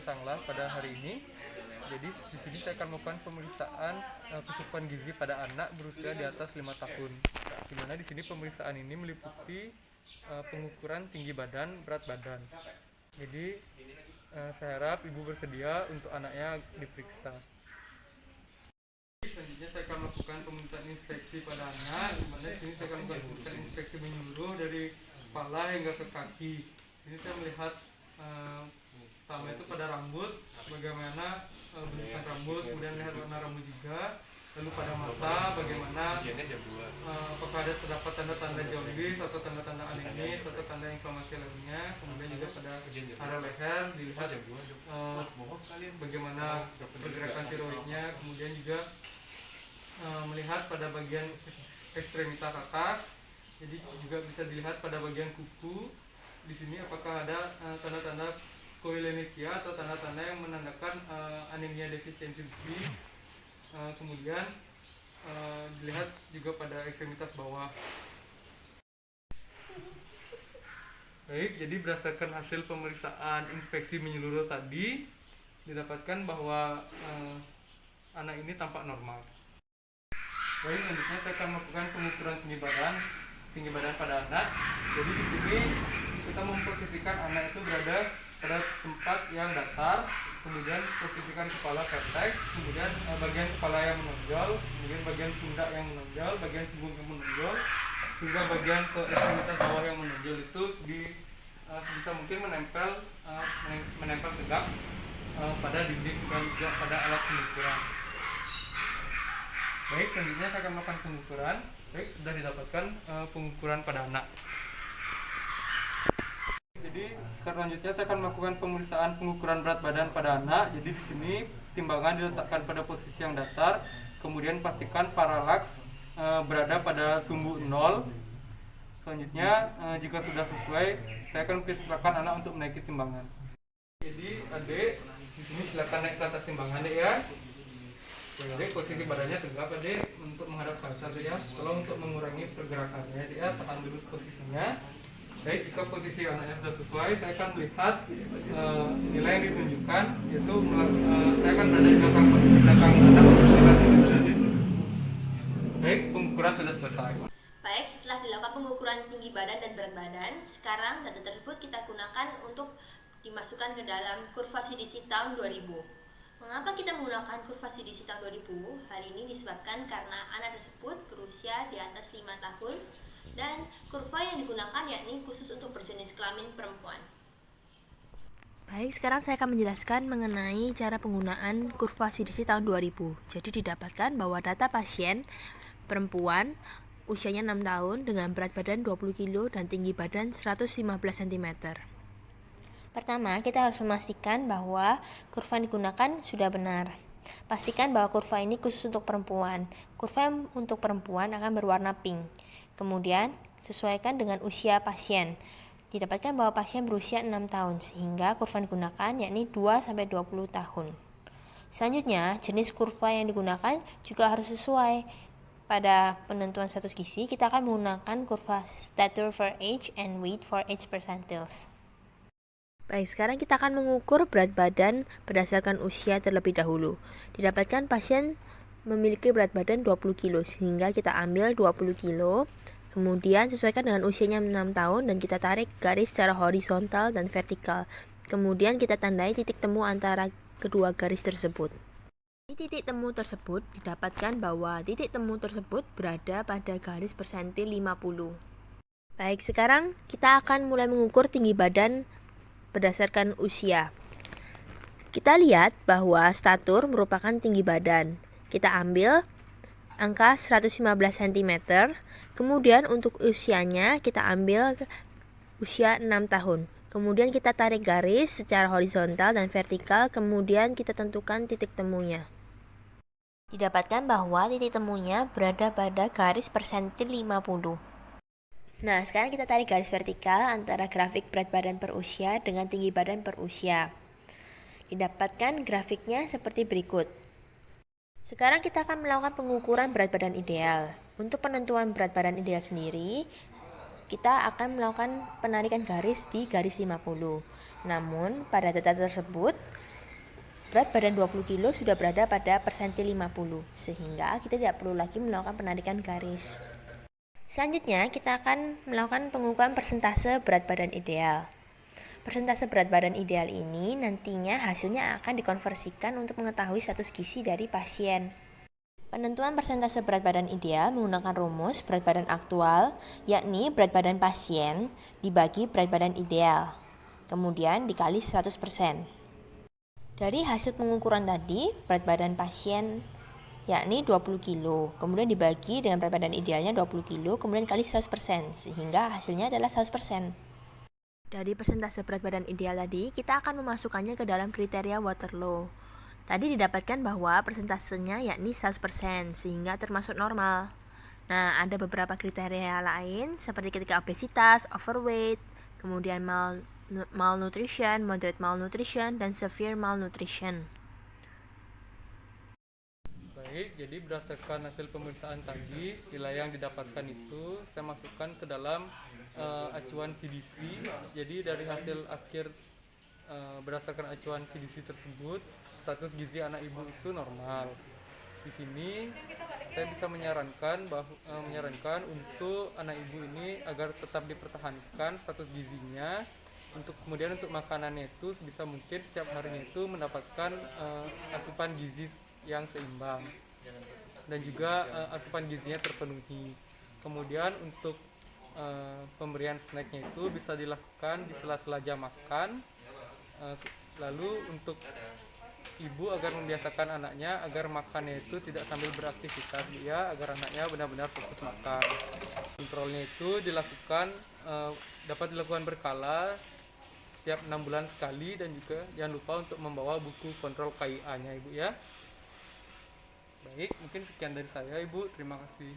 Sanglah pada hari ini. Jadi di sini saya akan melakukan pemeriksaan kecukupan gizi pada anak berusia di atas 5 tahun. Di mana di sini pemeriksaan ini meliputi pengukuran tinggi badan, berat badan. Jadi saya harap ibu bersedia untuk anaknya diperiksa. Selanjutnya saya akan melakukan pemeriksaan inspeksi pada anak, di mana di sini saya akan melakukan pemeriksaan inspeksi menyeluruh dari kepala hingga ke kaki. Ini saya melihat pertama itu pada rambut, bagaimana bentukan rambut, kemudian melihat warna rambut juga, lalu pada mata, bagaimana apakah terdapat tanda-tanda jaundice atau tanda-tanda alinis atau tanda inflamasi lainnya, kemudian juga pada area leher dilihat bagaimana pergerakan tiroidnya, kemudian juga melihat pada bagian ekstremitas atas, jadi juga bisa dilihat pada bagian kuku. Di sini apakah ada tanda-tanda koilenitia atau tanda-tanda yang menandakan anemia defisiensi besi. Kemudian dilihat juga pada ekstremitas bawah. Baik, jadi berdasarkan hasil pemeriksaan inspeksi menyeluruh tadi didapatkan bahwa anak ini tampak normal. Baik, selanjutnya saya akan melakukan pengukuran tinggi badan pada anak. Jadi di sini kita memposisikan anak itu berada pada tempat yang datar, kemudian posisikan kepala vertex, kemudian bagian kepala yang menonjol, kemudian bagian pundak yang menonjol, bagian punggung yang menonjol, hingga bagian ke ekstremitas bawah yang menonjol itu sebisa mungkin menempel tegak pada dinding dan juga pada alat pengukuran. Baik, selanjutnya saya akan melakukan pengukuran. Baik, sudah didapatkan pengukuran pada anak. Jadi selanjutnya saya akan melakukan pemeriksaan pengukuran berat badan pada anak. Jadi di sini timbangan diletakkan pada posisi yang datar, kemudian pastikan paralaks berada pada sumbu 0. Selanjutnya jika sudah sesuai, saya akan persilakan anak untuk menaiki timbangan. Jadi adik di sini silakan naik ke atas timbangan, Dek ya. Jadi posisi badannya tegak, Dek, untuk menghadap kaca, Dek ya. Tolong untuk mengurangi pergerakannya, Dek ya. Tahan dulu posisinya. Baik, jika posisi anaknya sudah sesuai, saya akan melihat nilai yang ditunjukkan, yaitu saya akan berada di belakang anak untuk melihat. Baik, pengukuran sudah selesai. Baik, setelah dilakukan pengukuran tinggi badan dan berat badan, sekarang data tersebut kita gunakan untuk dimasukkan ke dalam kurva CDC tahun 2000. Mengapa kita menggunakan kurva CDC tahun 2000? Hal ini disebabkan karena anak tersebut berusia di atas 5 tahun dan kurva yang digunakan yakni khusus untuk berjenis kelamin perempuan. Baik, sekarang saya akan menjelaskan mengenai cara penggunaan kurva CDC tahun 2000. Jadi didapatkan bahwa data pasien perempuan usianya 6 tahun dengan berat badan 20 kg dan tinggi badan 115 cm. Pertama, kita harus memastikan bahwa kurva yang digunakan sudah benar. Pastikan bahwa kurva ini khusus untuk perempuan. Kurva untuk perempuan akan berwarna pink. Kemudian, sesuaikan dengan usia pasien. Didapatkan bahwa pasien berusia 6 tahun, sehingga kurva yang digunakan yakni 2-20 tahun. Selanjutnya, jenis kurva yang digunakan juga harus sesuai. Pada penentuan status gizi, kita akan menggunakan kurva stature for age and weight for age percentiles. Baik, sekarang kita akan mengukur berat badan berdasarkan usia terlebih dahulu. Didapatkan pasien memiliki berat badan 20 kg, sehingga kita ambil 20 kg, kemudian sesuaikan dengan usianya 6 tahun dan kita tarik garis secara horizontal dan vertikal. Kemudian kita tandai titik temu antara kedua garis tersebut. Di titik temu tersebut didapatkan bahwa titik temu tersebut berada pada garis persentil 50. Baik, sekarang kita akan mulai mengukur tinggi badan berdasarkan usia. Kita lihat bahwa statur merupakan tinggi badan. Kita ambil angka 115 cm, kemudian untuk usianya kita ambil usia 6 tahun. Kemudian kita tarik garis secara horizontal dan vertikal, kemudian kita tentukan titik temunya. Didapatkan bahwa titik temunya berada pada garis persentil 50. Nah, sekarang kita tarik garis vertikal antara grafik berat badan per usia dengan tinggi badan per usia. Didapatkan grafiknya seperti berikut. Sekarang kita akan melakukan pengukuran berat badan ideal. Untuk penentuan berat badan ideal sendiri, kita akan melakukan penarikan garis di garis 50. Namun, pada data tersebut, berat badan 20 kilo sudah berada pada persentil 50, sehingga kita tidak perlu lagi melakukan penarikan garis. Selanjutnya, kita akan melakukan pengukuran persentase berat badan ideal. Persentase berat badan ideal ini nantinya hasilnya akan dikonversikan untuk mengetahui status gizi dari pasien. Penentuan persentase berat badan ideal menggunakan rumus berat badan aktual, yakni berat badan pasien dibagi berat badan ideal, kemudian dikali 100%. Dari hasil pengukuran tadi, berat badan pasien yakni 20 kilo, kemudian dibagi dengan berat badan idealnya 20 kilo, kemudian dikali 100%, sehingga hasilnya adalah 100%. Dari persentase berat badan ideal tadi, kita akan memasukkannya ke dalam kriteria Waterloo. Tadi didapatkan bahwa persentasenya yakni 100%, sehingga termasuk normal. Nah, ada beberapa kriteria lain, seperti ketika obesitas, overweight, kemudian malnutrition, moderate malnutrition, dan severe malnutrition. Baik, jadi berdasarkan hasil pemeriksaan tadi, nilai yang didapatkan itu saya masukkan ke dalam acuan CDC. Jadi dari hasil akhir berdasarkan acuan CDC tersebut, status gizi anak ibu itu normal. Di sini saya bisa menyarankan untuk anak ibu ini agar tetap dipertahankan status gizinya, untuk kemudian untuk makanannya itu sebisa mungkin setiap harinya itu mendapatkan asupan gizi yang seimbang dan juga asupan gizinya terpenuhi. Kemudian untuk pemberian snacknya itu bisa dilakukan di sela-sela jam makan. Lalu untuk ibu agar membiasakan anaknya agar makannya itu tidak sambil beraktivitas, agar anaknya benar-benar fokus makan. Kontrolnya itu dapat dilakukan berkala setiap 6 bulan sekali, dan juga jangan lupa untuk membawa buku kontrol KIA-nya ibu ya. Baik, mungkin sekian dari saya ibu, terima kasih.